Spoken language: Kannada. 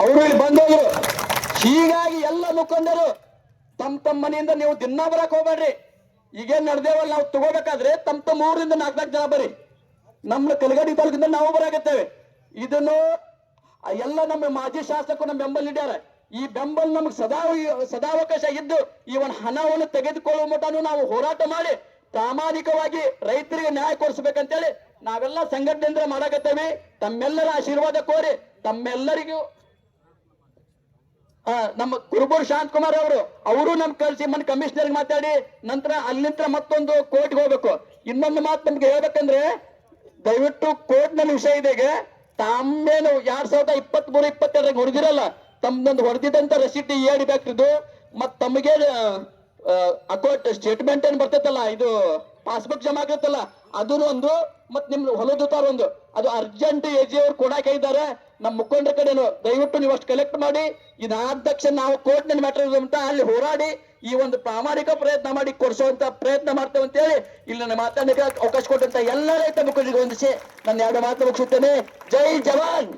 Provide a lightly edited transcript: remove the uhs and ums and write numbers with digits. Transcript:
ಅವರು ಇಲ್ಲಿ ಬಂದೋದ್ರು. ಹೀಗಾಗಿ ಎಲ್ಲ ಮುಖಂಡರು ತಮ್ಮ ಮನೆಯಿಂದ ನೀವು ದಿನ ಬರಕ್ ಹೋಗ್ಬೇಡ್ರಿ. ಈಗೇನ್ ನಡೆದೇವಲ್ಲ, ನಾವು ತಗೋಬೇಕಾದ್ರೆ ತಮ್ಮ ಊರಿಂದ 4 ಜನ ಬರ್ರಿ. ನಮ್ಮ ಕಲಗಡಿ ತಾಲೂಕಿಂದ ನಾವು ಬರಾಕತ್ತೇವೆ. ಇದನ್ನು ಎಲ್ಲ ನಮ್ಮ ಮಾಜಿ ಶಾಸಕರು ನಮ್ಮ ಬೆಂಬಲ ನೀಡ್ಯಾರ. ಈ ಬೆಂಬಲ ನಮ್ಗೆ ಸದಾವಕಾಶ ಇದ್ದು ಈ ಒಂದು ಹಣವನ್ನು ತೆಗೆದುಕೊಳ್ಳುವ ಮಟ್ಟನು ನಾವು ಹೋರಾಟ ಮಾಡಿ ಪ್ರಾಮಾಣಿಕವಾಗಿ ರೈತರಿಗೆ ನ್ಯಾಯ ಕೊಡಿಸ್ಬೇಕಂತೇಳಿ ನಾವೆಲ್ಲ ಸಂಘಟನೆಯಿಂದ ಮಾಡಾಕತ್ತೇವೆ. ತಮ್ಮೆಲ್ಲರ ಆಶೀರ್ವಾದ ಕೋರಿ ತಮ್ಮೆಲ್ಲರಿಗೂ ನಮ್ಮ ಕುರುಬೂರು ಶಾಂತಕುಮಾರ್ ಅವರು ನಮ್ ಕಳಿಸಿ ಮನೆ ಕಮಿಷನರ್ ಮಾತಾಡಿ ನಂತರ ಅಲ್ಲಿಂದ ಮತ್ತೊಂದು ಕೋರ್ಟ್ಗೆ ಹೋಗ್ಬೇಕು. ಇನ್ನೊಂದು ಮಾತು ನಮ್ಗೆ ಹೇಳ್ಬೇಕಂದ್ರೆ, ದಯವಿಟ್ಟು ಕೋರ್ಟ್ ನಲ್ಲಿ ವಿಷಯ ಇದೆಗೆ ತಾಮೇನು 2023-22 ಹೊಡೆದಿರಲ್ಲ, ತಮ್ದೊಂದು ಹೊಡೆದಿದ್ದಂತ ರಸೀಟಿ ಹೇಳ್ಬೇಕಿದ್ದು. ಮತ್ ತಮಗೆ ಅಕೌಂಟ್ ಸ್ಟೇಟ್ಮೆಂಟ್ ಏನ್ ಬರ್ತೈತಲ್ಲ, ಇದು ಪಾಸ್ಬುಕ್ ಜಮಾ ಆಗತ್ತಲ್ಲ, ಅದನ್ನು ಒಂದು ಮತ್ ನಿಮ್ದು ಹೊಲದುತ್ತಾರ ಒಂದು, ಅದು ಅರ್ಜೆಂಟ್ ಎಜಿ ಅವ್ರು ಕೊಡಾಕ ಇದ್ದಾರೆ. ನಮ್ಮ ಮುಖಂಡರ ಕಡೆನು ದಯವಿಟ್ಟು ನೀವು ಅಷ್ಟು ಕಲೆಕ್ಟ್ ಮಾಡಿ ಇದಾದ ತಕ್ಷಣ ನಾವು ಕೋರ್ಟ್ ನಲ್ಲಿ ಮ್ಯಾಟರ್ ಅಂತ ಅಲ್ಲಿ ಹೋರಾಡಿ ಈ ಒಂದು ಪ್ರಾಮಾಣಿಕ ಪ್ರಯತ್ನ ಮಾಡಿ ಕೊಡಿಸುವಂತ ಪ್ರಯತ್ನ ಮಾಡ್ತೇವೆ ಅಂತ ಹೇಳಿ ಇಲ್ಲಿ ನನ್ನ ಮಾತಾಡಲಿಕ್ಕೆ ಅವಕಾಶ ಕೊಟ್ಟಂತ ಎಲ್ಲ ರೈತ ಮುಖಂಡರಿಗೆ ಹೊಂದಿಸಿ ನನ್ನ 2 ಮಾತು ಮುಗಿಸುತ್ತೇನೆ. ಜೈ ಜವಾನ್.